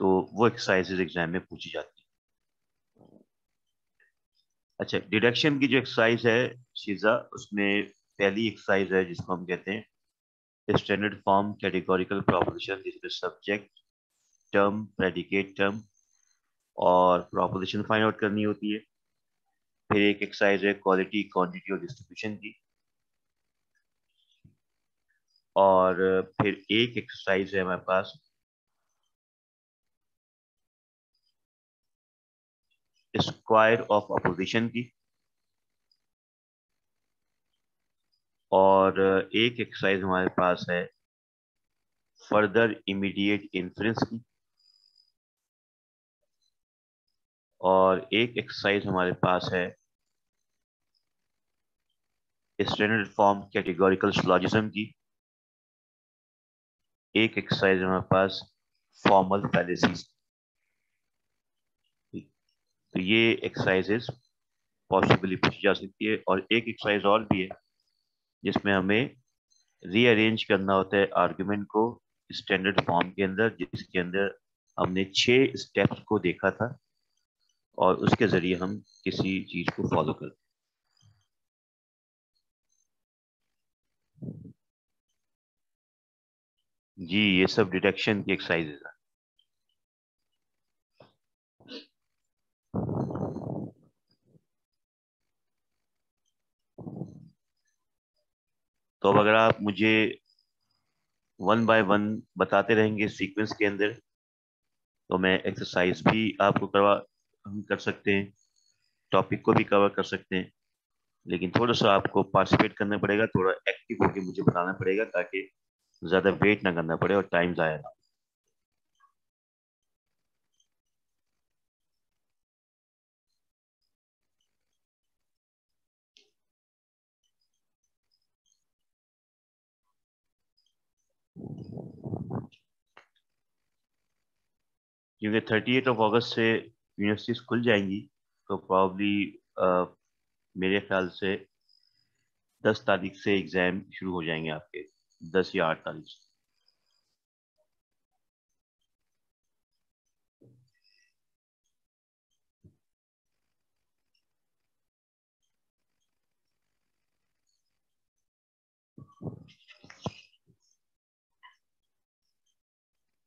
तो वो exercises exam में पूछी जाती है। अच्छा, डिडक्शन की जो एक्सरसाइज है शीजा, उसमें पहली एक्सरसाइज है जिसको हम कहते हैं स्टैंडर्ड फॉर्म कैटेगोरिकल प्रोपोजिशन, जिसमें सब्जेक्ट, टर्म, प्रेडिकेट टर्म और प्रोपोजिशन फाइंड आउट करनी होती है। फिर एक एक्सरसाइज है क्वालिटी, क्वांटिटी और डिस्ट्रीब्यूशन की। और फिर एक एक्सरसाइज है हमारे पास स्क्वायर ऑफ अपोजिशन की। और एक एक्सरसाइज हमारे पास है फर्दर इमीडिएट इन्फ्रेंस की। और एक एक्सरसाइज हमारे पास है स्टैंडर्ड फॉर्म कैटेगोरिकल सिलोजिज्म की। एक एक्सरसाइज हमारे पास फॉर्मल फैलेसीज। तो ये एक्सरसाइजेस पॉसिबली पूछी जा सकती है। और एक एक्सरसाइज और भी है जिसमें हमें रीअरेंज करना होता है आर्गुमेंट को स्टैंडर्ड फॉर्म के अंदर, जिसके अंदर हमने 6 स्टेप्स को देखा था और उसके जरिए हम किसी चीज को फॉलो करते हैं। जी, ये सब डिटेक्शन की एक्सरसाइजेज है। तो अब अगर आप मुझे वन बाय वन बताते रहेंगे सीक्वेंस के अंदर, तो मैं एक्सरसाइज भी आपको करवा हम कर सकते हैं, टॉपिक को भी कवर कर सकते हैं। लेकिन थोड़ा सा आपको पार्टिसिपेट करना पड़ेगा, थोड़ा एक्टिव होकर मुझे बताना पड़ेगा, ताकि ज्यादा वेट ना करना पड़े और टाइम जाया ना। क्योंकि 38 अगस्त से यूनिवर्सिटीज खुल जाएंगी, तो प्रॉब्ली मेरे ख्याल से 10 तारीख से एग्जाम शुरू हो जाएंगे आपके, 10 या 8 तारीख से।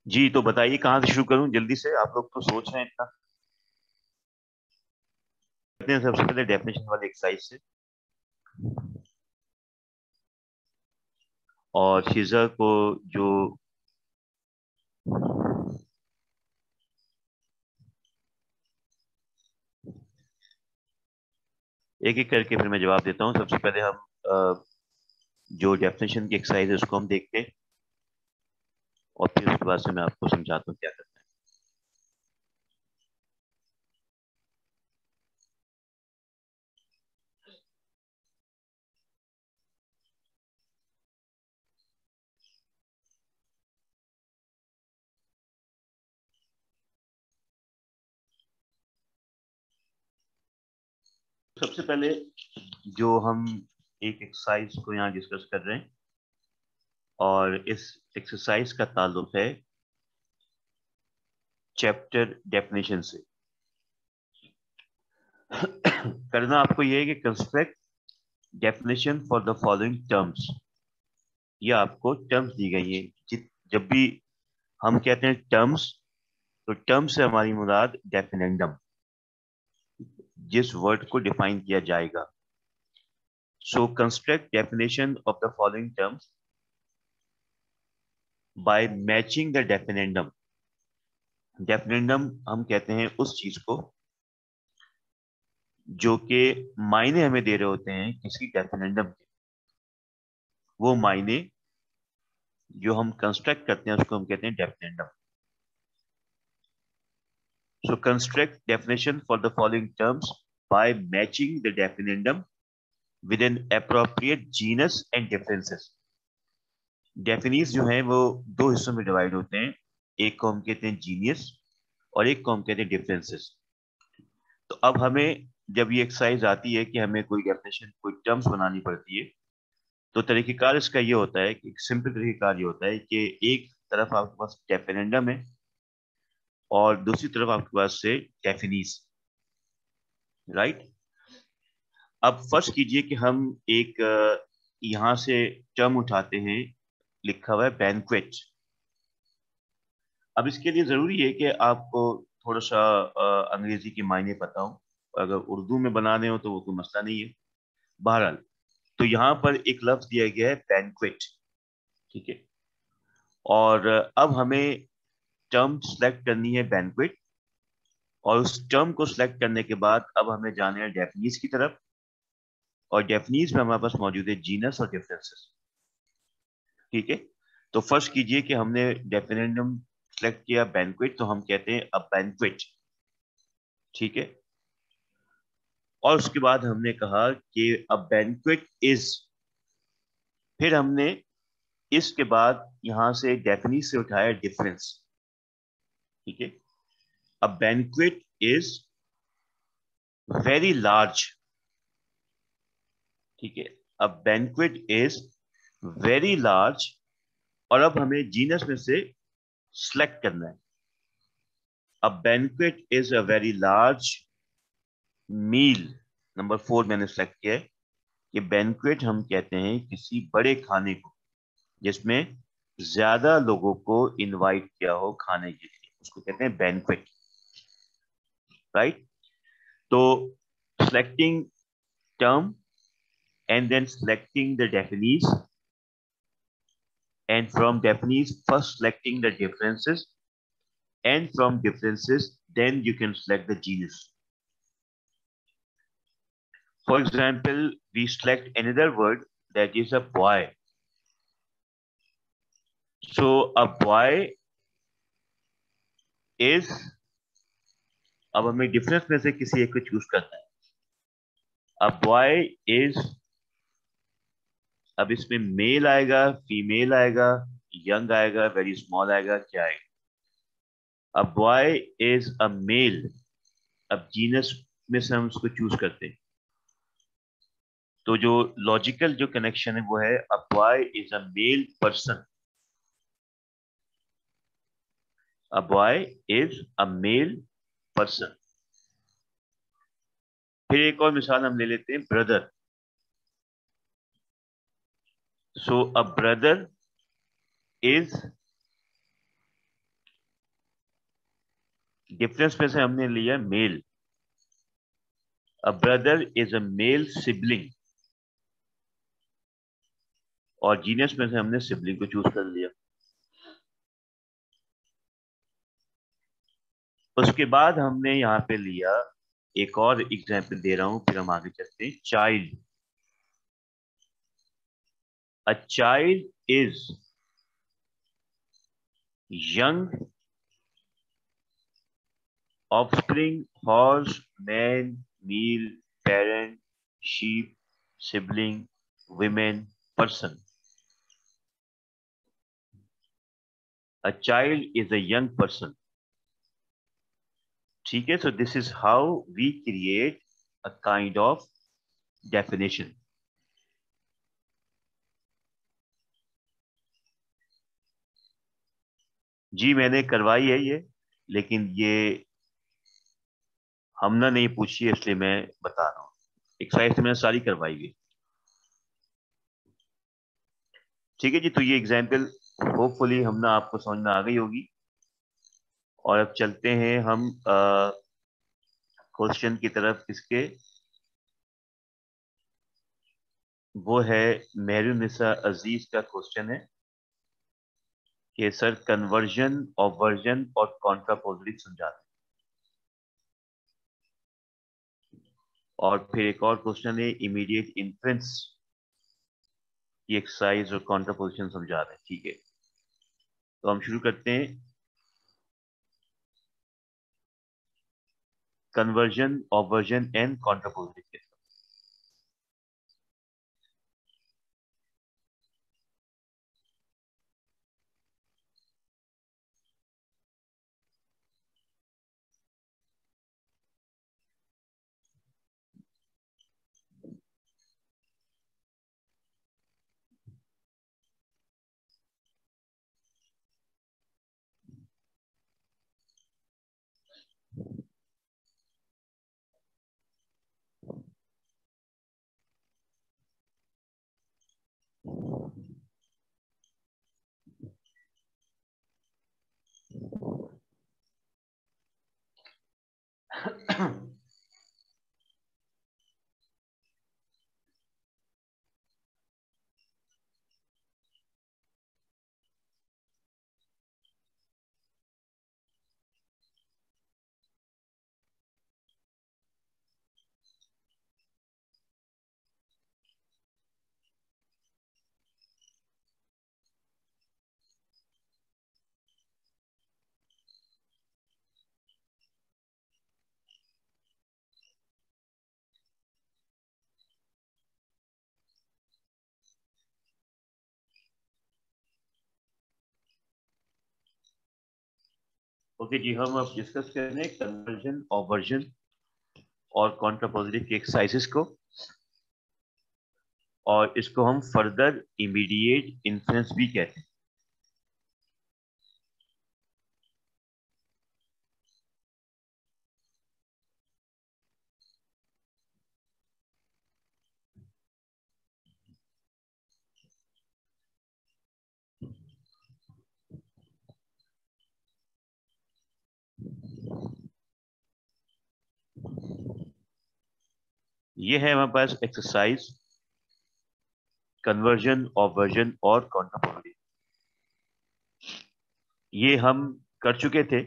जी, तो बताइए कहाँ से शुरू करूं जल्दी से, आप लोग तो सोच रहे हैं इतना। करते हैं सबसे पहले डेफिनेशन वाली एक्सरसाइज से। और शीजा को जो एक एक करके फिर मैं जवाब देता हूँ। सबसे पहले हम जो डेफिनेशन की एक्सरसाइज है उसको हम देखते हैं, और फिर उसके बाद से मैं आपको समझाता हूँ क्या करना है। सबसे पहले जो हम एक एक्सरसाइज को यहाँ डिस्कस कर रहे हैं, और इस एक्सरसाइज का ताल्लुक है चैप्टर डेफिनेशन से। करना आपको यह है कि construct definition for the following terms. ये आपको टर्म्स दी गई है। जब भी हम कहते हैं टर्म्स, तो टर्म्स से हमारी मुराद डेफिनेंडम, जिस वर्ड को डिफाइन किया जाएगा। So construct definition of the following terms by matching the definiendum. Definiendum हम कहते हैं उस चीज को जो कि मायने हमें दे रहे होते हैं किसी डेफिनेंडम के। वो मायने जो हम कंस्ट्रक्ट करते हैं उसको हम कहते हैं डेफिनेंडम। So construct definition for the following terms by matching the definiendum with an appropriate genus and differences. डेफिनीज जो हैं वो दो हिस्सों में डिवाइड होते हैं, एक को हम कहते हैं जीनियस और एक को हम कहते हैं डिफरेंसेस। तो अब हमें जब ये एक्सरसाइज आती है कि हमें कोई डेफिनेशन, कोई टर्म्स बनानी पड़ती है, तो तरीकेकार इसका ये होता है कि एक सिंपल तरीकेकार ये होता है कि एक तरफ आपके पास डेफिनेंडम है और दूसरी तरफ आपके पास से डेफिनीज, राइट। अब फर्स्ट कीजिए कि हम एक यहां से टर्म उठाते हैं, लिखा हुआ है बैंक्वेट। अब इसके लिए जरूरी है कि आपको थोड़ा सा अंग्रेजी के मायने पता हो। अगर उर्दू में बनाने हो तो वो कोई मसला नहीं है। बहरहाल, तो यहाँ पर एक लफ्ज दिया गया है बैंक्वेट, ठीक है। और अब हमें टर्म सेलेक्ट करनी है बैंक्वेट, और उस टर्म को सिलेक्ट करने के बाद अब हमें जाना है डेफिनीज की तरफ। और डेफिनीज में हमारे पास मौजूद है जीनस और डिफरेंसेस, ठीक है। तो फर्स्ट कीजिए कि हमने डेफिनेंडम सेलेक्ट किया बैंक्वेट, तो हम कहते हैं अ बैंक्वेट, ठीक है। और उसके बाद हमने कहा कि अ बैंक्वेट इज, फिर हमने इसके बाद यहां से डेफिनीज से उठाया डिफरेंस, ठीक है। A banquet is very large, ठीक है। A banquet is very large, और अब हमें जीनस में से सिलेक्ट करना है। A banquet is a very large meal, number 4 मैंने सिलेक्ट किया है कि बैंक्वेट हम कहते हैं किसी बड़े खाने को जिसमें ज्यादा लोगों को इनवाइट किया हो खाने के लिए, उसको कहते हैं बैंक्वेट, राइट। तो selecting term and then selecting the definees, and from definees first selecting the differences, and from differences then you can select the genus. For example, we select another word, that is a boy. So a boy is, अब हमें difference में से किसी एक को choose करना है। A boy is, अब इसमें मेल आएगा, फीमेल आएगा, यंग आएगा, वेरी स्मॉल आएगा, क्या आएगा? A boy is a male, अब जीनस में से हम उसको चूज करते हैं। तो जो लॉजिकल जो कनेक्शन है वो है a boy is a male person, a boy is a male person. फिर एक और मिसाल हम ले लेते हैं, brother. So a brother is, difference में से हमने लिया male, a brother is a male sibling, और जीनियस में से हमने सिबलिंग को चूज कर लिया। उसके बाद हमने यहाँ पे लिया, एक और एग्जाम्पल दे रहा हूं, फिर हम आगे चलते हैं। Child, a child is young offspring, horse, man, meal, parent, sheep, sibling, women, person. A child is a young person. ठीक है, so this is how we create a kind of definition. जी मैंने करवाई है ये, लेकिन ये हमने नहीं पूछी है, इसलिए मैं बता रहा हूँ। एक्सरसाइज मैंने सारी करवाई है। ठीक है जी, तो ये एग्जाम्पल होपफुली हमने आपको समझ में आ गई होगी। और अब चलते हैं हम क्वेश्चन की तरफ। किसके? वो है मेहरुनिसा अजीज का क्वेश्चन है कि सर कन्वर्जन और वर्जन और कॉन्ट्रापोजिटिव समझाते हैं। और फिर एक और क्वेश्चन है इमीडिएट इन्फ्रेंस की एक्सरसाइज और कॉन्ट्रापोजिशन समझा रहे हैं। ठीक है, तो हम शुरू करते हैं कन्वर्जन और वर्जन एंड कॉन्ट्रापोजिटिव के। ओके जी, हम अब डिस्कस कर रहे हैं कन्वर्जन, ऑवर्जन और कॉन्ट्रापोजिटिव के एक्सरसाइजेस को, और इसको हम फर्दर इमीडिएट इन्फ्लुएंस भी कहते हैं। ये है हमारे पास एक्सरसाइज कन्वर्जन, ऑवर्जन और कॉन्ट्रापोजिटिव। ये हम कर चुके थे,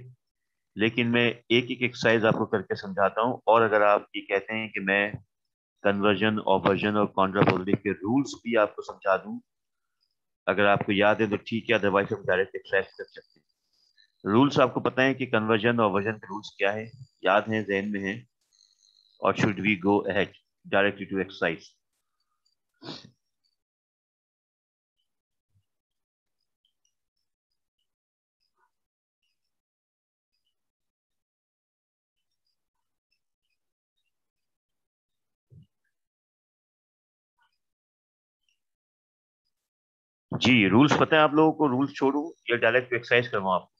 लेकिन मैं एक एक एक्सरसाइज आपको करके समझाता हूं, और अगर आप ये कहते हैं कि मैं कन्वर्जन, ऑवर्जन और कॉन्ट्रापोजिटिव के रूल्स भी आपको समझा दूं, अगर आपको याद है तो ठीक है, अदरवाइज हम डायरेक्ट एक्सरसाइज कर सकते हैं। रूल्स आपको पता है कि कन्वर्जन और ऑवर्जन के रूल्स क्या है, याद है, जहन में है, और should we go ahead directly to exercise? जी, रूल्स पता है आप लोगों को? रूल्स छोड़ू या डायरेक्ट एक्सरसाइज करवाऊं आप?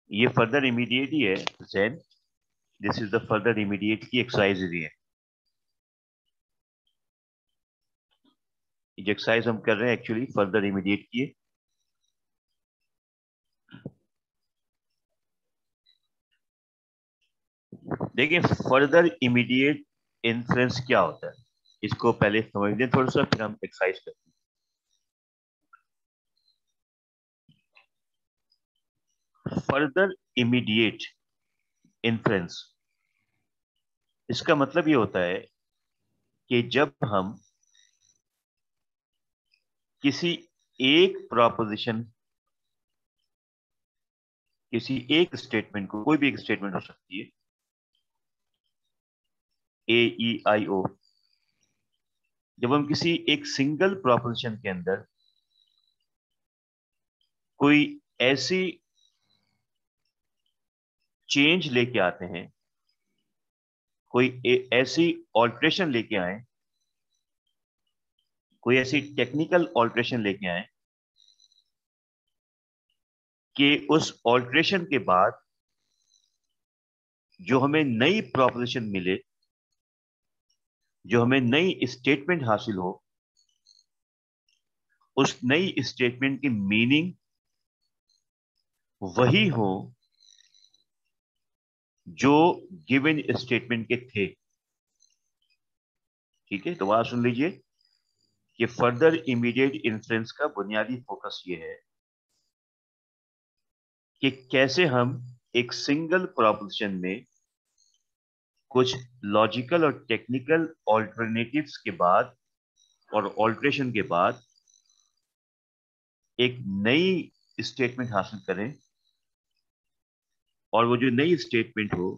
ये फर्दर इमीडिएट ही है Jain, this is the further immediate की एक्सरसाइज ही है। ये एक्सरसाइज हम कर रहे हैं एक्चुअली फर्दर इमीडिएट की है। देखिए, फर्दर इमीडिएट इन्फ्लुएंस क्या होता है, इसको पहले समझ लें थोड़ा सा, फिर हम एक्सरसाइज करते हैं। फर्दर इमीडिएट इन्फ्लुएंस, इसका मतलब ये होता है कि जब हम किसी एक प्रोपोजिशन, किसी एक स्टेटमेंट को, कोई भी एक स्टेटमेंट हो सकती है, ए ई आई ओ, जब हम किसी एक सिंगल प्रोपोजिशन के अंदर कोई ऐसी चेंज लेके आते हैं, कोई ऐसी ऑल्ट्रेशन लेके आए, कोई ऐसी टेक्निकल ऑल्ट्रेशन लेके आए कि उस ऑल्ट्रेशन के बाद जो हमें नई प्रोपोजिशन मिले, जो हमें नई स्टेटमेंट हासिल हो, उस नई स्टेटमेंट की मीनिंग वही हो जो गिवन स्टेटमेंट के थे। ठीक है, तो वहां सुन लीजिए कि फर्दर इमीडिएट इन्फ्लुएंस का बुनियादी फोकस ये है कि कैसे हम एक सिंगल प्रोपोजिशन में कुछ लॉजिकल और टेक्निकल ऑल्टरनेटिव्स के बाद और ऑल्ट्रेशन के बाद एक नई स्टेटमेंट हासिल करें, और वो जो नई स्टेटमेंट हो,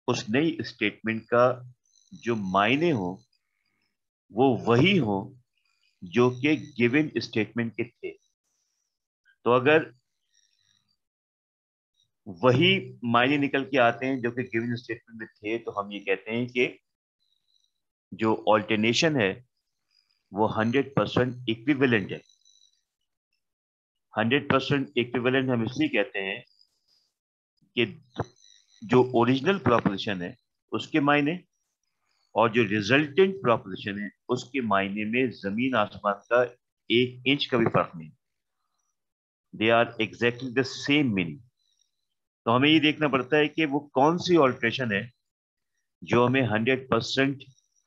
उस नई स्टेटमेंट का जो मायने हो वो वही हो जो कि गिवन स्टेटमेंट के थे। तो अगर वही मायने निकल के आते हैं जो कि गिवन स्टेटमेंट में थे, तो हम ये कहते हैं कि जो ऑल्टरनेशन है वो 100% इक्विवेलेंट है। 100% इक्विवेलेंट हम इसलिए कहते हैं कि जो ओरिजिनल प्रोपोजिशन है उसके मायने और जो रिजल्टेंट प्रोपोजिशन है उसके मायने में जमीन आसमान का 1 इंच का भी फर्क नहीं। They are exactly the same meaning. तो हमें ये देखना पड़ता है कि वो कौन सी ऑल्ट्रेशन है जो हमें 100%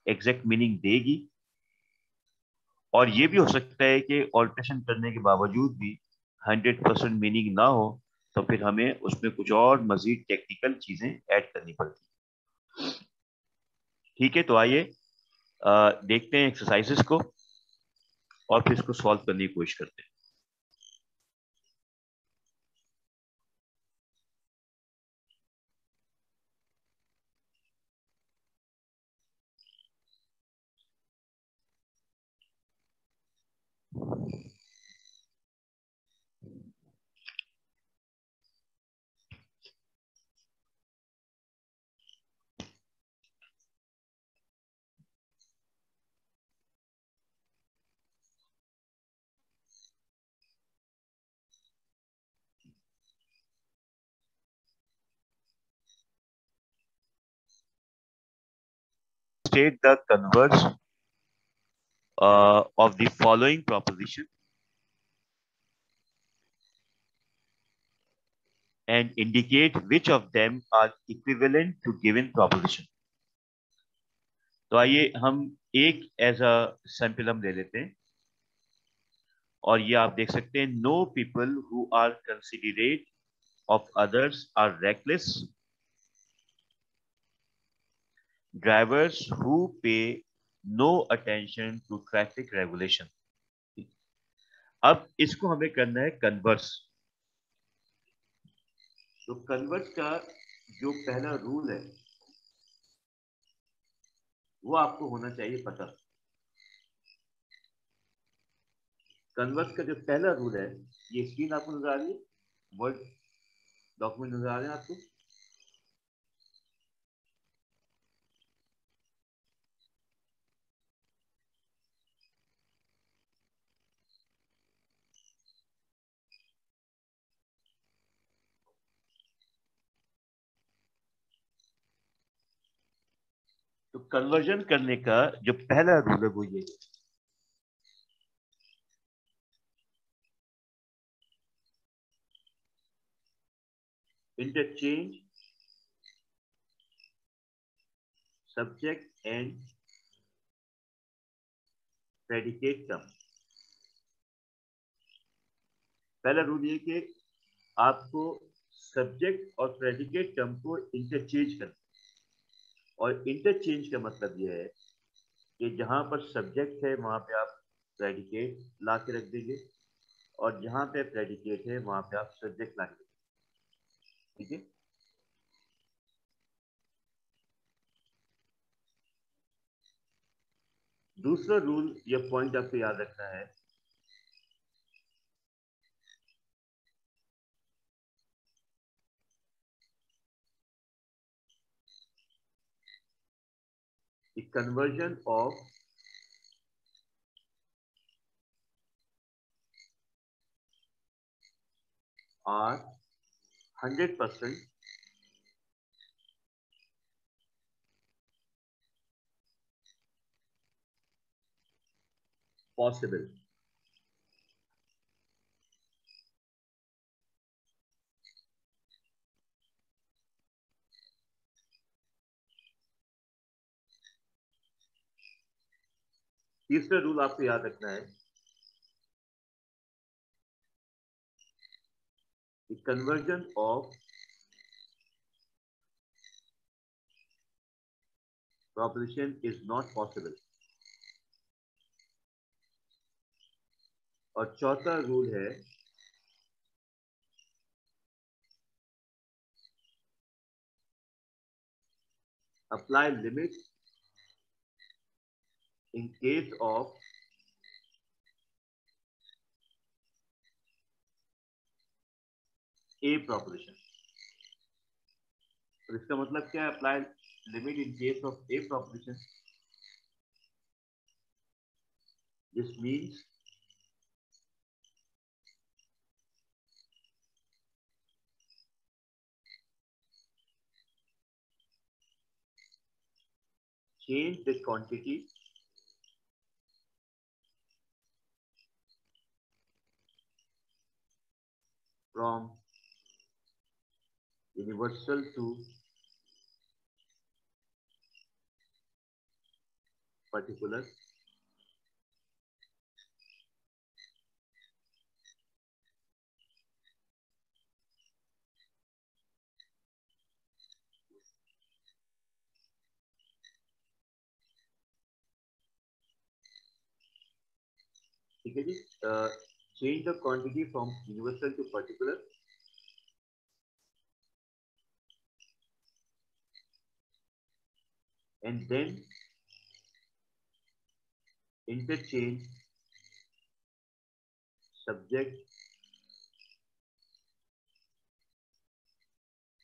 एग्जैक्ट मीनिंग देगी। और ये भी हो सकता है कि ऑल्ट्रेशन करने के बावजूद भी 100% मीनिंग ना हो, तो फिर हमें उसमें कुछ और मजीद टेक्निकल चीजें ऐड करनी पड़ती। ठीक है, तो आइए देखते हैं एक्सरसाइजेस को और फिर इसको सॉल्व करने की कोशिश करते हैं। State the converse of the following proposition and indicate which of them are equivalent to given proposition। तो आइए हम एक एज अ सैंपल हम ले लेते हैं और ये आप देख सकते हैं, no people who are considerate of others are reckless, drivers who pay no attention to traffic regulation. अब इसको हमें करना है कन्वर्स। तो कन्वर्स का जो पहला रूल है वो आपको होना चाहिए पता। कन्वर्स का जो पहला रूल है, ये स्क्रीन आपको नजर आ रही है, वर्ड डॉक्यूमेंट नजर आ रहे हैं आपको। तो कन्वर्जन करने का जो पहला रूल है वो ये, interchange subject and predicate term. पहला रूल ये कि आपको सब्जेक्ट और प्रेडिकेट टर्म को इंटरचेंज करना। और इंटरचेंज का मतलब यह है कि जहां पर सब्जेक्ट है वहां पे आप प्रेडिकेट ला के रख देंगे, और जहां पे प्रेडिकेट है वहां पे आप सब्जेक्ट ला के रख देंगे। ठीक है। दूसरा रूल या पॉइंट आपको याद रखना है, the conversion of are 100% possible। तीसरा रूल आपको याद रखना है, the conversion of proposition is not possible। और चौथा रूल है, apply limit in case of A proposition. तो इसका मतलब क्या है? Apply limit in case of A proposition. This means change the quantity from universal to particular ठीक है जी. Change the quantity from universal to particular and then interchange subject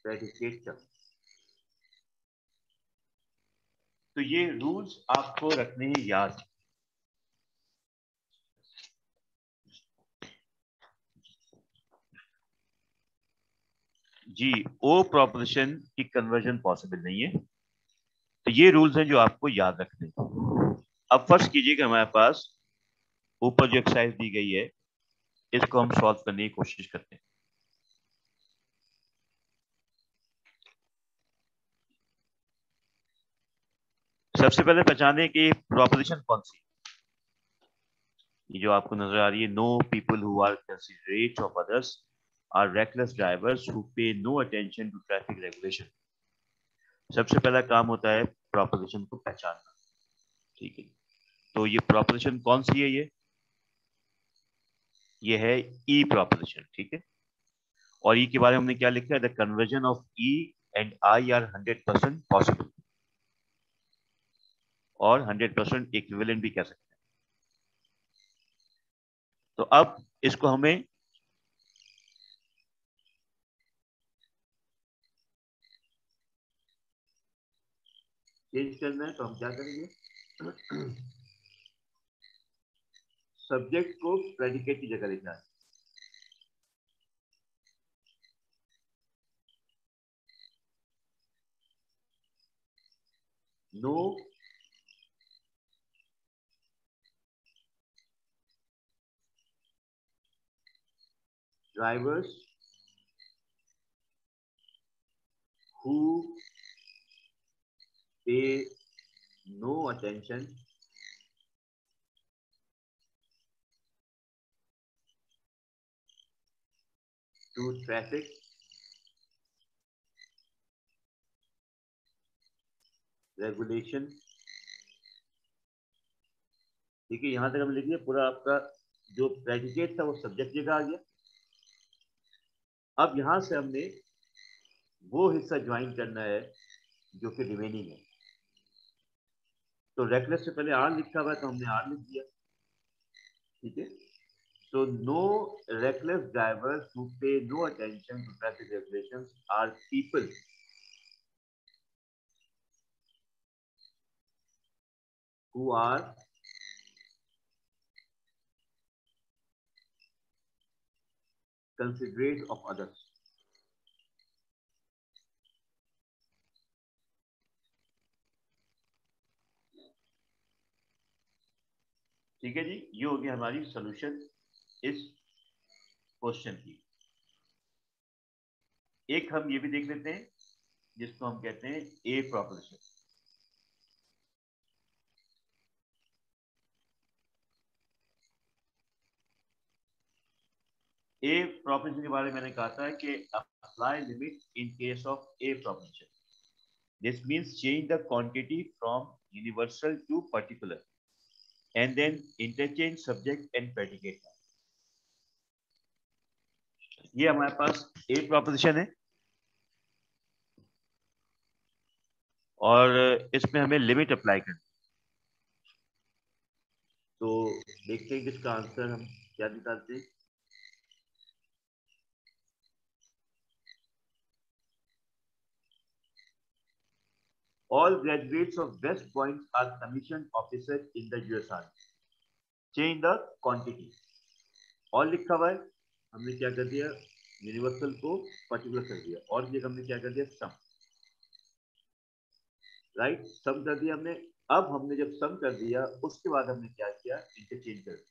predicate term. तो ये rules आपको रखने हैं याद. जी, ओ प्रोपोजिशन की conversion possible नहीं है. तो ये रूल्स हैं जो आपको याद रखने हैं. अब फर्स्ट कीजिएगा हमारे पास ऊपर जो एक्सरसाइज दी गई है इसको हम सॉल्व करने की कोशिश करते हैं. सबसे पहले पहचाने कि प्रोपोजिशन कौन सी. ये जो आपको नजर आ रही है, no people who are considerate of others are reckless drivers who pay no attention to traffic regulation. सबसे पहला काम होता है प्रोपोजिशन को पहचानना. ठीक है, तो ये प्रोपोजिशन कौन सी है? ये है ई प्रोपोजिशन. ठीक है, और ई के बारे में हमने क्या लिखा है? The conversion of E and I R 100% possible, और 100% इक्विवेलेंट भी कह सकते हैं. तो अब इसको हमें चेंज करना है. तो हम क्या करेंगे? सब्जेक्ट को प्रेडिकेट की जगह लिखना है. No drivers who pay no attention to traffic regulation. ठीक है, यहां तक हम लिख लिया. पूरा आपका जो प्रेडिकेट था वो सब्जेक्ट जगह आ गया. अब यहां से हमने वो हिस्सा ज्वाइन करना है जो कि रिमेनिंग है. तो रेकलेस से पहले आर लिखा हुआ है तो हमने आर लिख दिया. ठीक है, so no reckless drivers who pay no attention to traffic regulations are people who are considerate of others. ठीक है जी, ये हो गया हमारी सॉल्यूशन इस क्वेश्चन की. एक हम ये भी देख लेते हैं जिसको हम कहते हैं ए प्रोपोजिशन. ए प्रोपोजिशन के बारे में मैंने कहा था कि apply limit in case of a proposition. This means change the quantity from universal to particular and then interchange subject and predicate. ये हमारे पास ए प्रोपोजिशन है और इसमें हमें लिमिट अप्लाई करनी. तो देखते हैं किसका आंसर हम क्या निकालते हैं। All graduates of West Point are commissioned officers in the US Army. Change the quantity. All लिखा हुआ है, हमने क्या कर दिया, यूनिवर्सल को पर्टिकुलर कर दिया, और ये हमने क्या कर दिया, सम, राइट, सम कर दिया हमने। अब हमने जब सम कर दिया उसके बाद हमने क्या किया, इंटरचेंज कर दिया,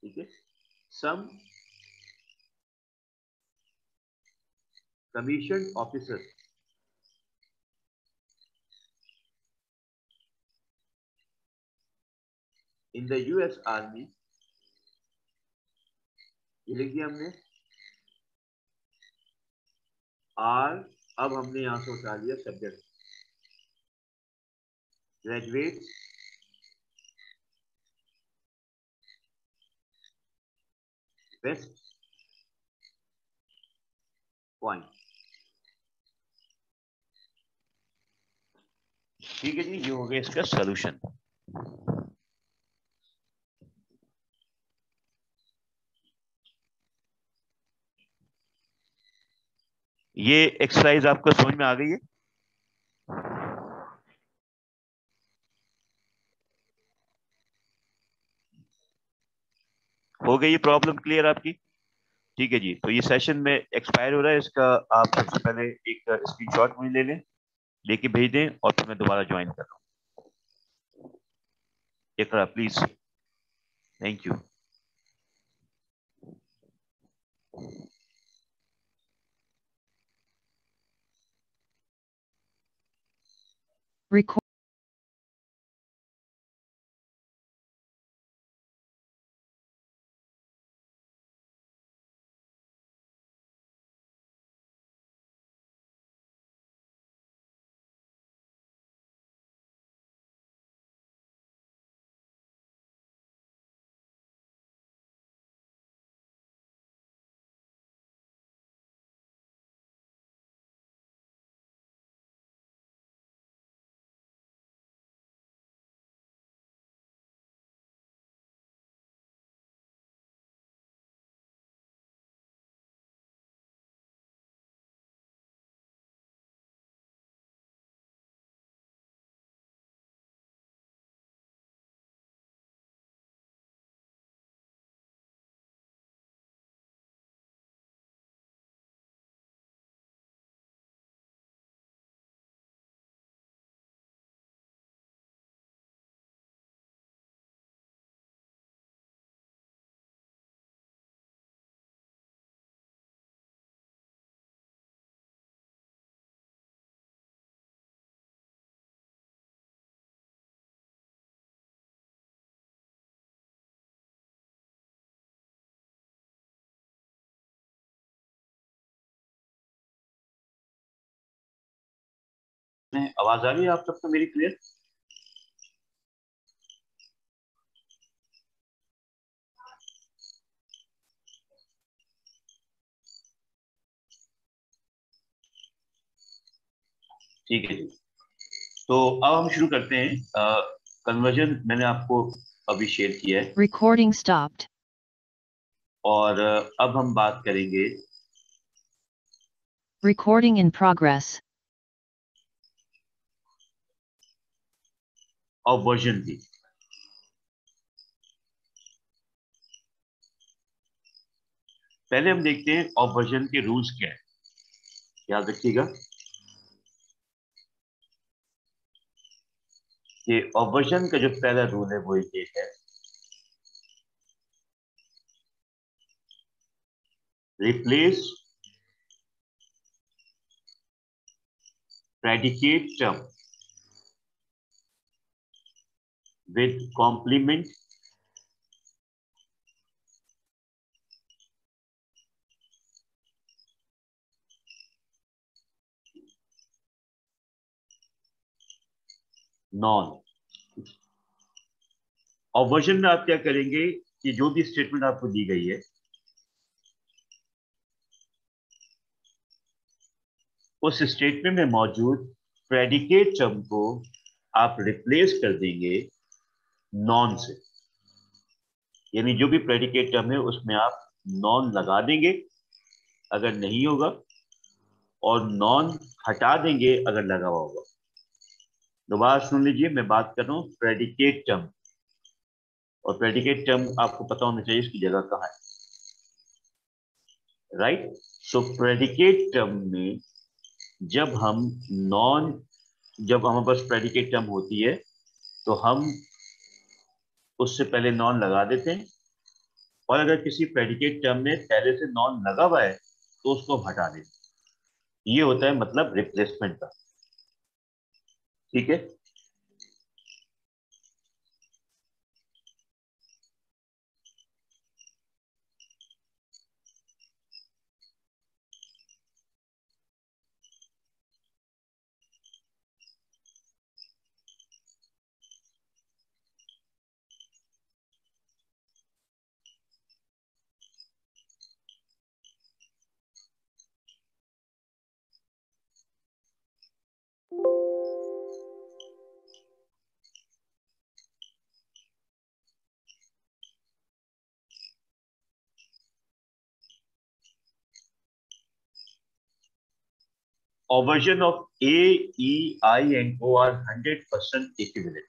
ठीक है। Some commission officer in the US army, ये लिख दिया हमने, आर, अब हमने यहां से उठा लिया सब्जेक्ट, ग्रेजुएट वेस्ट पॉइंट, ठीक है जी, ये हो गया इसका सॉल्यूशन। ये एक्सरसाइज आपको समझ में आ गई है? हो गई ये प्रॉब्लम क्लियर आपकी? ठीक है जी, तो ये सेशन में एक्सपायर हो रहा है इसका, आप सबसे पहले एक स्क्रीनशॉट मुझे ले लें, लेके भेज दें, और फिर मैं दोबारा ज्वाइन कर रहा हूँ। इकरा प्लीज, थैंक यू। Record. आवाज आ रही है आप सबको मेरी क्लियर? ठीक है जी, तो अब हम शुरू करते हैं। कन्वर्जन मैंने आपको अभी शेयर किया है, Recording stopped. और अब हम बात करेंगे Recording in progress. ऑवर्जन की। पहले हम देखते हैं ऑवर्जन के रूल्स क्या है, याद रखिएगा कि ऑवर्जन का जो पहला रूल है वो ये है, replace predicate term with complement non. और वर्जन में आप क्या करेंगे कि जो भी स्टेटमेंट आपको दी गई है उस स्टेटमेंट में मौजूद प्रेडिकेट टर्म को आप रिप्लेस कर देंगे नॉन से, यानी जो भी प्रेडिकेट टर्म है उसमें आप नॉन लगा देंगे अगर नहीं होगा, और नॉन हटा देंगे अगर लगा हुआ होगा। दोबारा सुन लीजिए, मैं बात कर रहा हूँ प्रेडिकेट टर्म, और प्रेडिकेट टर्म आपको पता होना चाहिए इसकी जगह कहाँ है, राइट। सो प्रेडिकेट टर्म में जब हम नॉन, जब हमारे पास प्रेडिकेट टर्म होती है तो हम उससे पहले नॉन लगा देते हैं, और अगर किसी प्रेडिकेट टर्म में पहले से नॉन लगा हुआ है तो उसको हम हटा देते हैं। ये होता है मतलब रिप्लेसमेंट का, ठीक है। Version of A, E, I, and O are 100% equivalent.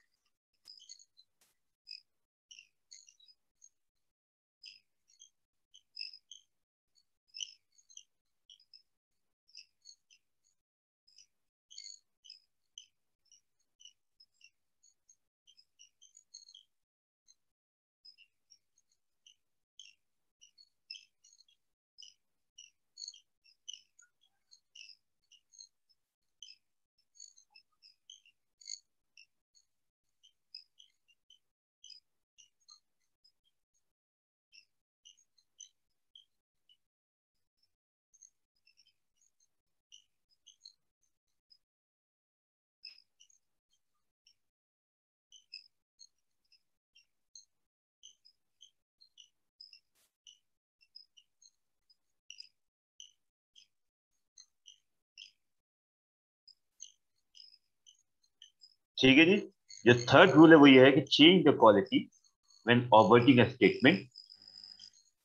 ठीक है जी। जो थर्ड रूल है वो ये है कि change the quality when obverting a statement,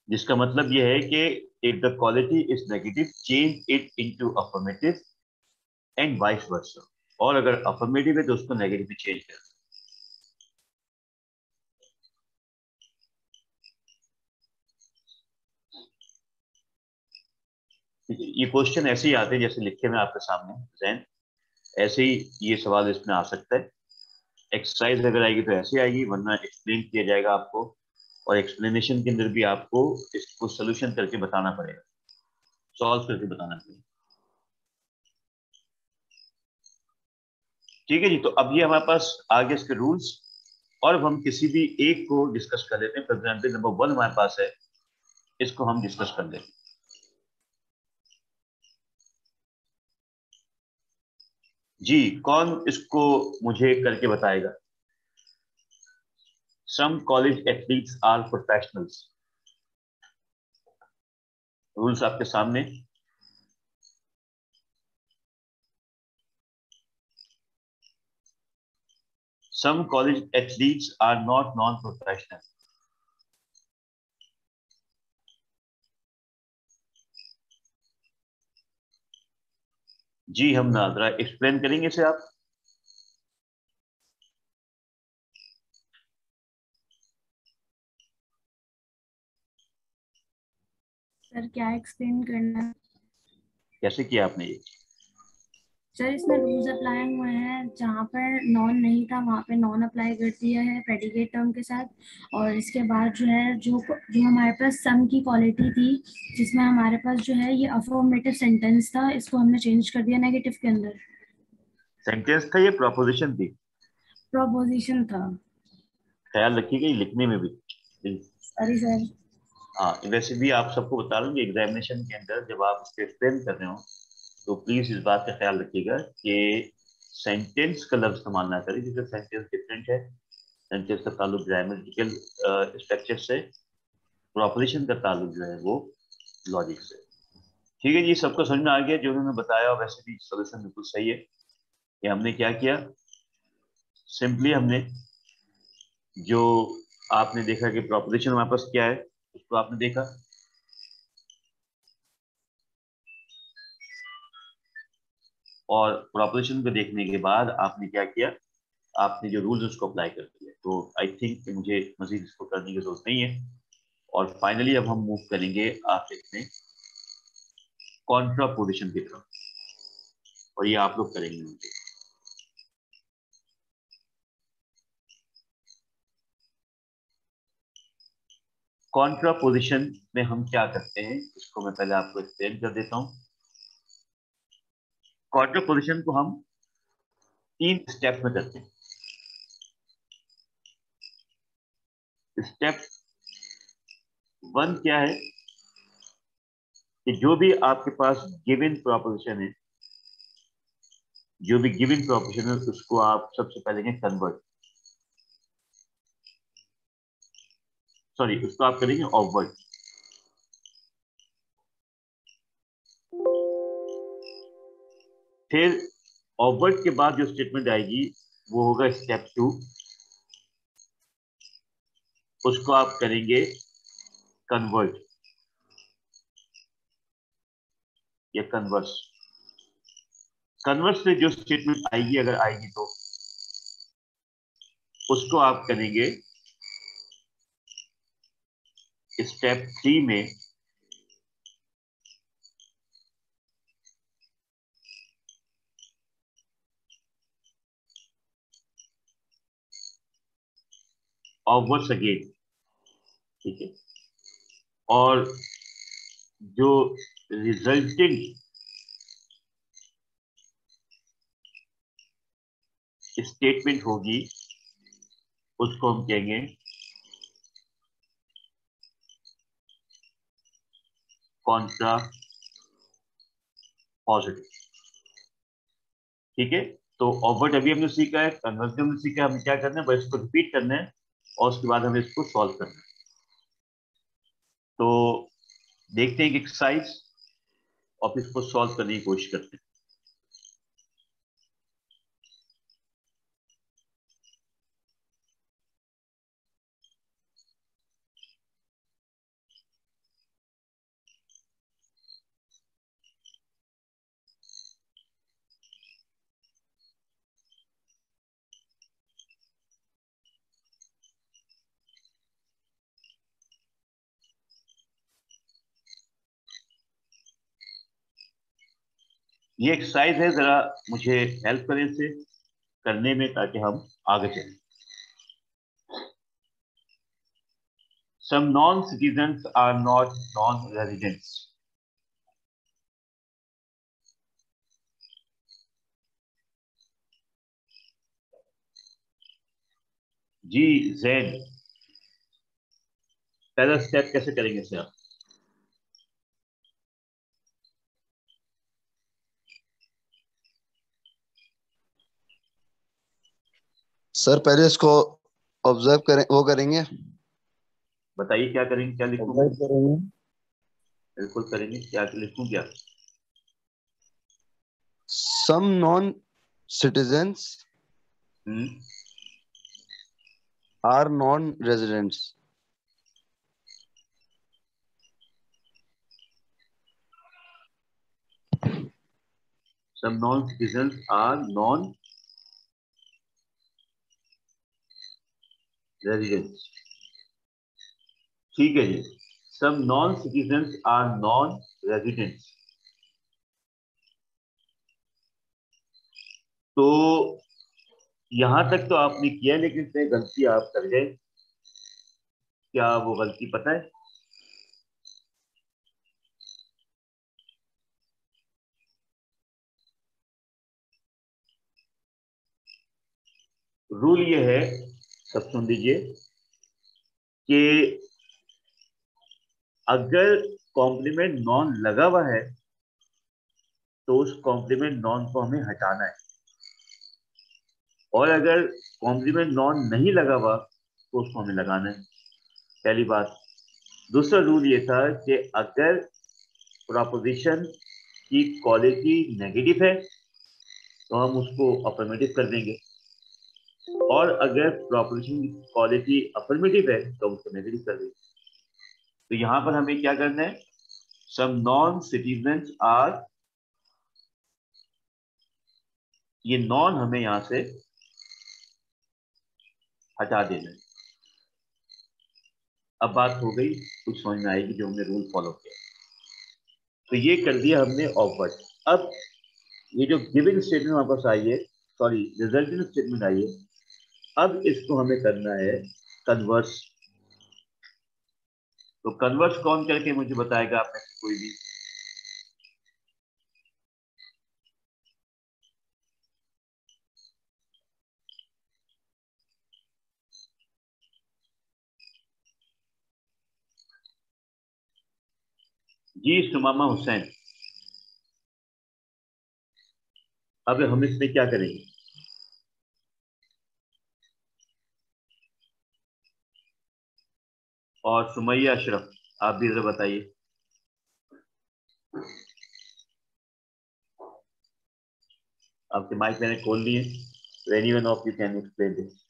जिसका मतलब ये है कि if the quality is negative change it into affirmative and vice versa, और अगर अफर्मेटिव है तो उसको नेगेटिव में चेंज कर। ये क्वेश्चन ऐसे ही आते हैं जैसे लिखे में आपके सामने जैन, ऐसे ही ये सवाल इसमें आ सकता है। एक्सरसाइज अगर आएगी तो ऐसे आएगी, वरना एक्सप्लेन किया जाएगा आपको, और एक्सप्लेनेशन के अंदर भी आपको इसको सोल्यूशन करके बताना पड़ेगा, सॉल्व करके बताना पड़ेगा। ठीक है जी। तो अब ये हमारे पास आगे इसके रूल्स, और अब हम किसी भी एक को डिस्कस कर लेते हैं। फॉर एग्जाम्पल नंबर 1 हमारे पास है, इसको हम डिस्कस कर लेते हैं। जी, कौन इसको मुझे करके बताएगा? Some college athletes are professionals. Rules आपके सामने। Some college athletes are not non professional. जी, हम नादरा एक्सप्लेन करेंगे इसे आप। सर क्या एक्सप्लेन करना है? कैसे किया आपने ये? सर इसमें रूल्स अप्लाई हुए हैं, जहाँ पर नॉन नहीं था वहाँ पे नॉन अप्लाई कर दिया है प्रेडिकेट टर्म के साथ। और इसके बाद जो है जो जो हमारे पास सम की क्वालिटी थी, जिसमें हमारे पास जो है ये अफर्मेटिव सेंटेंस था, इसको हमने चेंज कर दिया नेगेटिव के अंदर। सेंटेंस था, ये प्रोपोजिशन थी? प्रोपोजिशन था। ख्याल रखिएगा ये लिखने में भी। Sorry sir. हाँ, वैसे भी आप सबको बता रहा हूँ कि एग्जामिनेशन के अंदर जब आप इसको एक्सप्लेन कर रहे हो तो प्लीज इस बात का ख्याल रखिएगा कि सेंटेंस का लफ्ज इस्तेमाल ना करें, क्योंकि सेंटेंस डिफरेंट है। सेंटेंस का ताल्लुक ग्रामेटिकल स्ट्रक्चर से, प्रोपोजिशन का ताल्लुक जो है वो लॉजिक से। ठीक है जी, सबको समझ में आ गया जो उन्होंने बताया? वैसे भी सोल्यूशन बिल्कुल सही है कि हमने क्या किया, सिंपली हमने जो आपने देखा कि प्रोपोजिशन हमारे पास क्या है, उसको आपने देखा। और प्रोपोजिशन को देखने के बाद आपने क्या किया, आपने जो रूल्स उसको अप्लाई कर दिया। तो आई थिंक मुझे मजीद इसको करने की जरूरत नहीं है। और फाइनली अब हम मूव करेंगे आप इसमें कॉन्ट्रा पोजिशन की तरफ, और ये आप लोग करेंगे मुझे। कॉन्ट्रा पोजिशन में हम क्या करते हैं, इसको मैं पहले आपको एक्सप्लेन कर देता हूं। कॉन्ट्रा पोजिशन को हम 3 स्टेप में करते हैं। स्टेप 1 क्या है कि जो भी आपके पास गिवन प्रोपोजिशन है, जो भी गिवन प्रोपोजिशन है उसको आप सबसे पहले कन्वर्ट, सॉरी उसको आप करेंगे ऑफवर्ड। फिर ऑफवर्ड के बाद जो स्टेटमेंट आएगी वो होगा स्टेप 2, उसको आप करेंगे कन्वर्ट या कन्वर्स। कन्वर्स से जो स्टेटमेंट आएगी, अगर आएगी तो उसको आप करेंगे स्टेप 3 में ऑफवर्ड्स अगेन, ठीक है। और जो रिजल्टिंग स्टेटमेंट होगी उसको हम कहेंगे कॉन्ट्रा पॉजिटिव, ठीक है। तो ऑफवर्ड अभी हमने सीखा है, कन्वर्स हमने सीखा है, हमें क्या करना है, बस इसको रिपीट करना है और उसके बाद हमें इसको सॉल्व करना है। तो देखते हैं कि एक्सरसाइज और फिर इसको सॉल्व करने की कोशिश करते हैं। ये एक्सरसाइज है, जरा मुझे हेल्प करें इसे करने में ताकि हम आगे चलें। Some non-citizens are not non-residents. जी जैन, पहला स्टेप कैसे करेंगे इसे आप? सर पहले इसको ऑब्जर्व करें, वो करेंगे, बताइए क्या करेंगे, क्या लिखूं? ऑब्जर्व करेंगे। बिल्कुल करेंगे, क्या लिखूं क्या? Some non citizens hmm, are non residents. some non-citizens are non-residents, ठीक है जी। some non-citizens are non-residents, तो यहां तक तो आपने किया, लेकिन इसमें गलती आप कर गए। क्या वो गलती पता है? रूल ये है, सब सुन लीजिए, कि अगर कॉम्प्लीमेंट नॉन लगा हुआ है तो उस कॉम्प्लीमेंट नॉन को हमें हटाना है, और अगर कॉम्प्लीमेंट नॉन नहीं लगा हुआ तो उसको हमें लगाना है, पहली बात। दूसरा रूल ये था कि अगर प्रोपोजिशन की क्वालिटी नेगेटिव है तो हम उसको अफर्मेटिव कर देंगे, और अगर प्रॉपोजिशन की क्वालिटी अफर्मेटिव है तो उसको नेगेटिव कर देंगे। तो यहां पर हमें क्या करना है, सम नॉन सिटीजन्स आर, ये नॉन हमें यहां से हटा देना है। अब बात हो गई, कुछ समझ में आएगी जो हमने रूल फॉलो किया। तो ये कर दिया हमने ऑफवर्ड। अब ये जो गिवन स्टेटमेंट वापस आई है, सॉरी रिजल्टेंट स्टेटमेंट आई है, अब इसको हमें करना है कन्वर्स। तो कन्वर्स कौन करके मुझे बताएगा आप में से कोई भी? जी सुमामा हुसैन। अब हम इसमें क्या करेंगे? और सुमैया अशरफ, आप भी जरा बताइए। आपके माइक मैंने खोल दिए, तो anyone of you can explain this.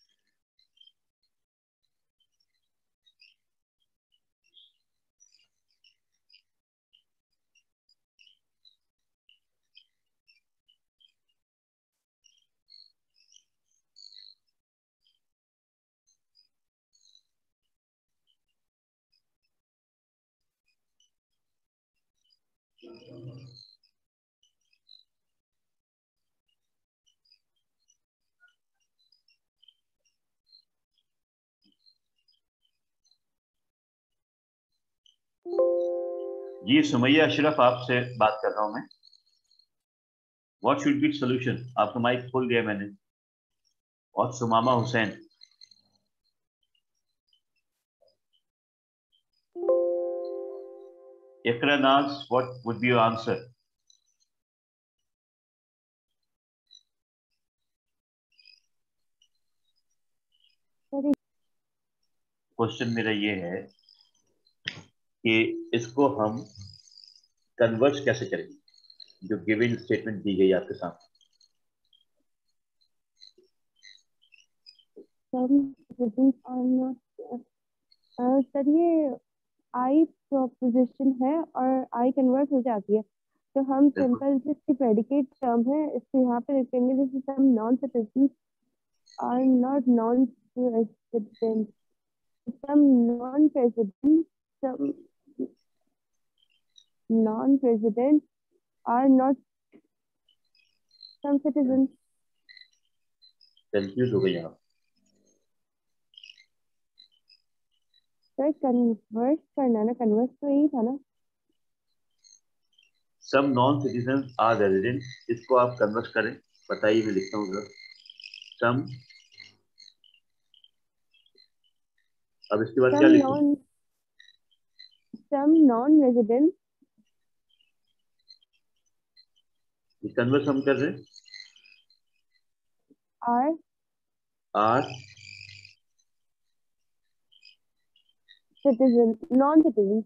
जी सुमैया अशरफ, आपसे बात कर रहा हूं मैं। What should be solution? आपका माइक खोल दिया मैंने। और Sumama Hussain, Iqra Naaz, what would be your answer? Question मेरा ये है कि इसको हम कन्वर्ट कैसे करेंगे, जो गिवन स्टेटमेंट दी गई आपके सामने। सर ये आई प्रोपोजिशन है और आई कन्वर्ट हो जाती है, तो हम बिल्कुल। सिंपल से इसकी प्रेडिकेट टर्म है इसको यहाँ पे लिखेंगे, जैसे some non citizen are not non resident, some non president, some non president are not some citizen. Confuse हो गई आप। सर कन्वर्ट करना ना, कन्वर्ट तो यही था ना। Some non citizen are resident, इसको आप कन्वर्ट करें, बताइए, मैं लिखता हूँ। सम, अब इसके बाद क्या लिखूं? सम नॉन रेजिडेंट ये कन्वर्ट हम कर रहे हैं, are are citizen, non citizen.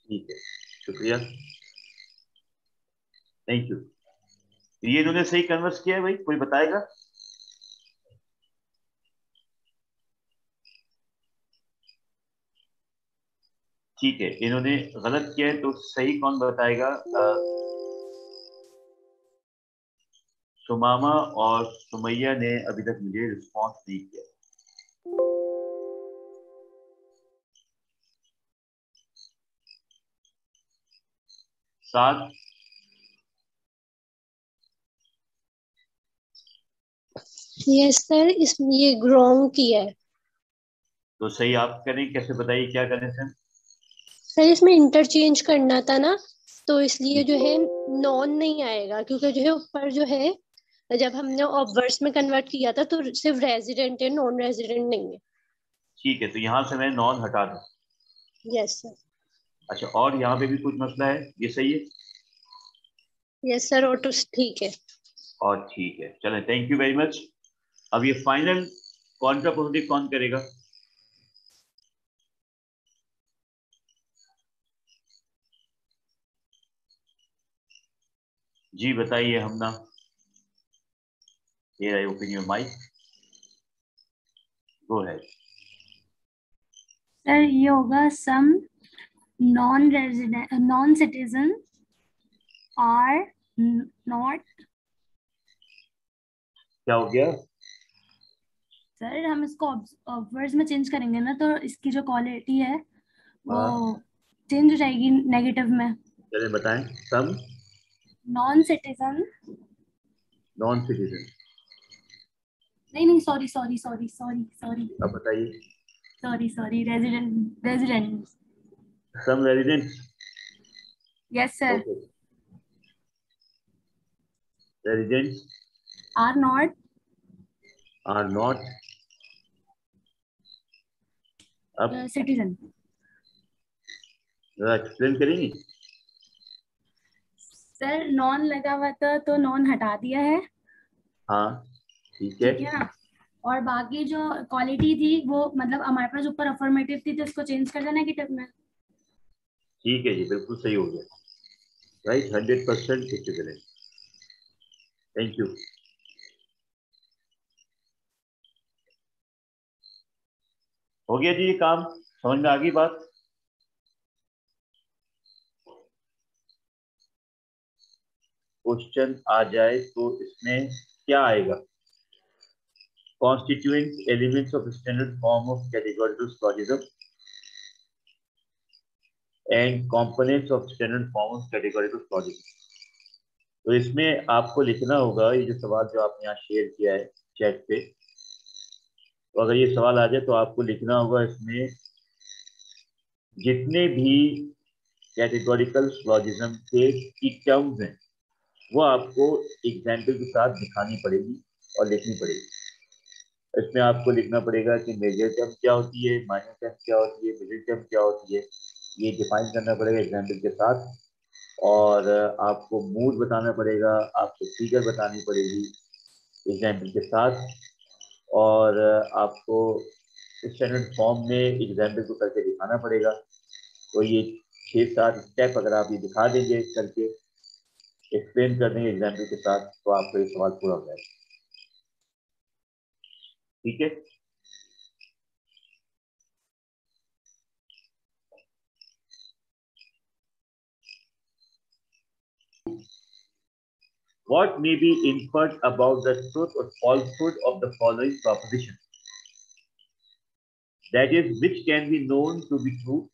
ठीक है, शुक्रिया, थैंक यू। ये इन्होंने सही कन्वर्ट किया है भाई, कोई बताएगा? ठीक है, इन्होंने गलत किया है, तो सही कौन बताएगा? सुमामा और सुमैया ने अभी तक मुझे रिस्पॉन्स नहीं किया। साथ यस सर, इसमें ये रॉन्ग किया है। तो सही आप करें, कैसे बताइए, क्या करें सर? सर इसमें इंटरचेंज करना था ना, तो इसलिए ठीक जो है नॉन नहीं आएगा, क्योंकि जो है ऊपर जो है जब हमने ऑब्वर्स में कन्वर्ट किया था तो सिर्फ रेजिडेंट है, नॉन रेजिडेंट नहीं है। ठीक है, तो यहां से मैं नॉन हटा दूं। Yes sir. अच्छा, और यहाँ पे भी कुछ मसला है, ये सही है? यस सर, और तो ठीक है। और ठीक है, चलें, थैंक यू वेरी मच। अब ये फाइनल कॉन्ट्रापोजिटिव कौन करेगा? जी बताइए Hamna. Here I open your mic. Go ahead. Sir ये होगा some non citizen are not. क्या हो गया? सर हम इसको वर्ड्स में चेंज करेंगे ना, तो इसकी जो क्वालिटी है वो चेंज हो जाएगी नेगेटिव में। चलिए बताएं। Some non citizen, non citizen. नहीं sorry sorry sorry sorry sorry अब बताइए। Sorry resident. Some residents. Yes sir. Okay. Residents are not अब सिटीजन। जरा एक्सप्लेन करेंगी? सर नॉन लगा हुआ था तो नॉन हटा दिया है, हाँ ठीक है। ठीक है ना। और बाकी जो क्वालिटी थी वो मतलब हमारे पास ऊपर अफर्मेटिव थी तो इसको चेंज कर देना नेगेटिव में। ठीक है जी, बिल्कुल सही हो गया। Right, 100% equivalent. Thank you. हो गया जी ये काम, समझ में आ गई बात? क्वेश्चन आ जाए तो इसमें क्या आएगा? Constituent elements of standard form of categorical syllogism and components of standard form of categorical syllogism. तो इसमें आपको लिखना होगा ये जो सवाल जो आपने यहाँ शेयर किया है चैट पे, तो अगर ये सवाल आ जाए तो आपको लिखना होगा इसमें जितने भी कैटेगोरिकल सिलोजिज्म के की टर्म्स हैं वो आपको एग्जाम्पल के साथ दिखानी पड़ेगी और लिखनी पड़ेगी। इसमें आपको लिखना पड़ेगा कि मेजर टर्म क्या होती है, माइनर टर्म क्या होती है, मिडिल टर्म क्या होती है, ये डिफाइन करना पड़ेगा एग्जाम्पल के साथ। और आपको मूड बताना पड़ेगा, आपको फिगर बतानी पड़ेगी एग्जाम्पल के साथ, और आपको स्टैंडर्ड फॉर्म में एग्जाम्पल को करके दिखाना पड़ेगा। तो ये 6-7 स्टेप अगर आप ये दिखा देंगे करके एक्सप्लेन कर देंगे एग्जाम्पल के साथ तो आपका ये सवाल पूरा हो जाएगा। ठीक है। What may be inferred about the truth or falsehood of the following proposition? That is, which can be known to be true,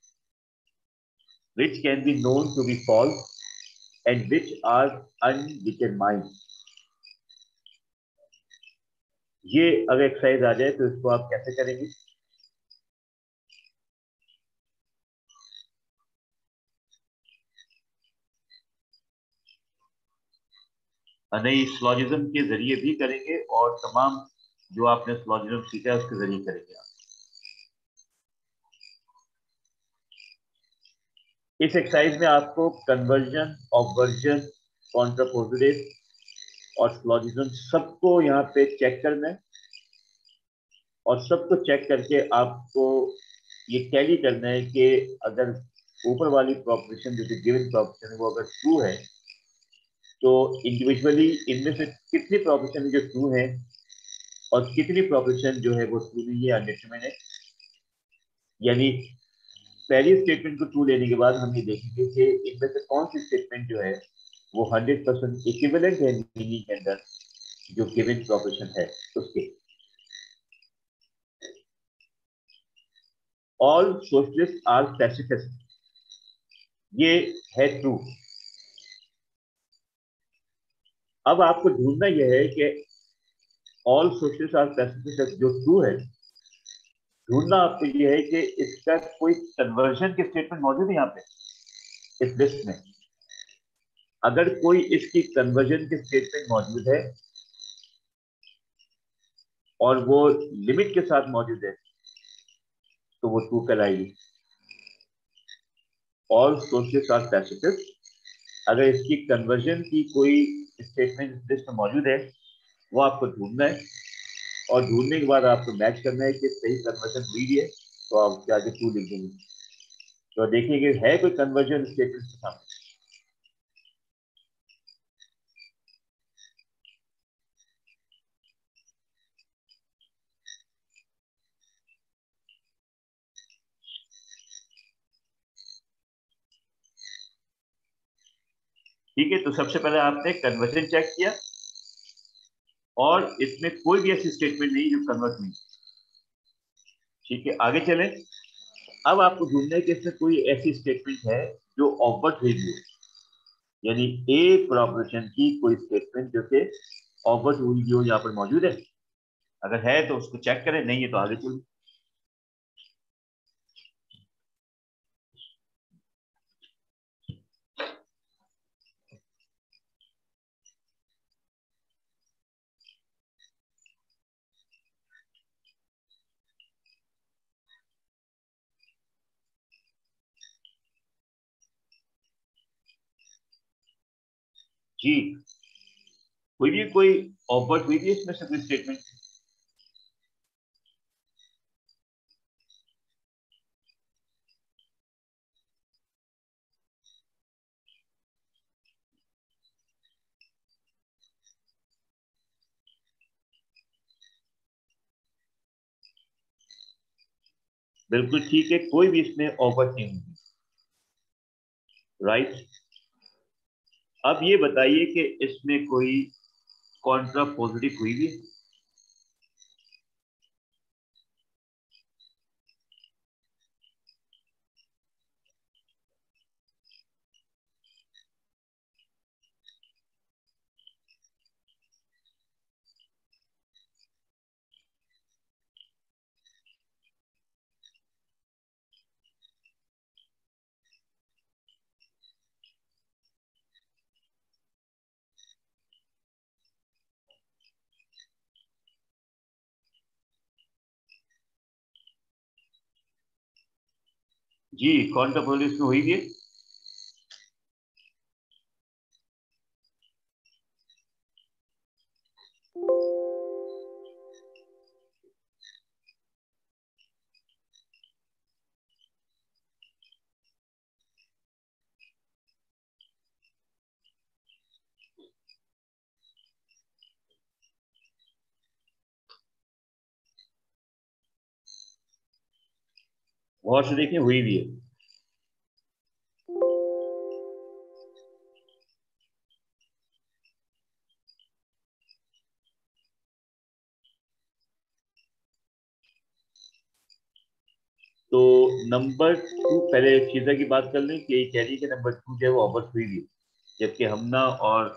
which can be known to be false, and which are undetermined. ये अगर exercise आ जाए तो इसको आप कैसे करेंगे? नहीं, syllogism के जरिए भी करेंगे और तमाम जो आपने सिलोजिज्म सीखा है उसके जरिए करेंगे आप। इस एक्सरसाइज में आपको कन्वर्जन, ऑब्वर्जन, कॉन्ट्रापोजिटिव और सिलोजिज्म सबको यहाँ पे चेक करना है, और सबको चेक करके आपको ये टैली करना है कि अगर ऊपर वाली प्रोपोजिशन जो गिवन प्रोपोजिशन है वो अगर ट्रू है तो इंडिविजुअली इनमें से कितनी प्रोपोजिशन जो ट्रू है और कितनी प्रोपोजिशन जो है वो ट्रू नहीं है, अनडिटरमाइंड है। यानी पहली स्टेटमेंट को ट्रू लेने के बाद हम ये देखेंगे कि इनमें से कौन सी स्टेटमेंट जो है वो 100% इक्विवेलेंट है मीनिंग के अंदर जो गिवन प्रोपोजिशन है उसके। ऑल सोशलिस्ट आर पैसिफिस्ट, ये है ट्रू। अब आपको ढूंढना यह है कि ऑल सोशलिस्ट आर पैसिफिस्ट जो ट्रू है, ढूंढना आपको यह है कि इसका कोई कन्वर्जन की स्टेटमेंट मौजूद है यहाँ पे इस लिस्ट में। अगर कोई इसकी कन्वर्जन की स्टेटमेंट मौजूद है और वो लिमिट के साथ मौजूद है तो वो ट्रू कहलाएगी। ऑल सोशलिस्ट आर पैसिफिस्ट, अगर इसकी कन्वर्जन की कोई स्टेटमेंट लिस्ट में मौजूद है वो आपको ढूंढना है, और ढूंढने के बाद आपको मैच करना है कि सही कन्वर्जन हुई है तो आप जाके ट्रू लिख देंगे। तो देखिए है कोई कन्वर्जन स्टेटमेंट के सामने। ठीक है, तो सबसे पहले आपने कन्वर्जन चेक किया और इसमें कोई भी ऐसी स्टेटमेंट नहीं जो कन्वर्ट नहीं। ठीक है, आगे चले। अब आपको ढूंढना है कि इसमें कोई ऐसी स्टेटमेंट है जो ऑबवर्ट हुई है, यानी ए प्रॉपरेशन की कोई स्टेटमेंट जो कि ऑबवर्ट हुई हो यहाँ पर मौजूद है। अगर है तो उसको चेक करें, नहीं है तो आगे चलो। जी, कोई ऑफर हुई थी इसमें से कोई स्टेटमेंट? बिल्कुल ठीक है, कोई भी इसमें ऑफर नहीं हुई। राइट, अब ये बताइए कि इसमें कोई कॉन्ट्रा पॉजिटिव हुई भी? जी, कॉन्ट्रा पॉजिटिव इसमें हुई भी है। गौर से देखिए, हुई भी है। तो नंबर 2, पहले शीजा की बात कर लें कि ये कह रही है कि नंबर 2 जो है वो ऑफर हुई भी है, जबकि हमना और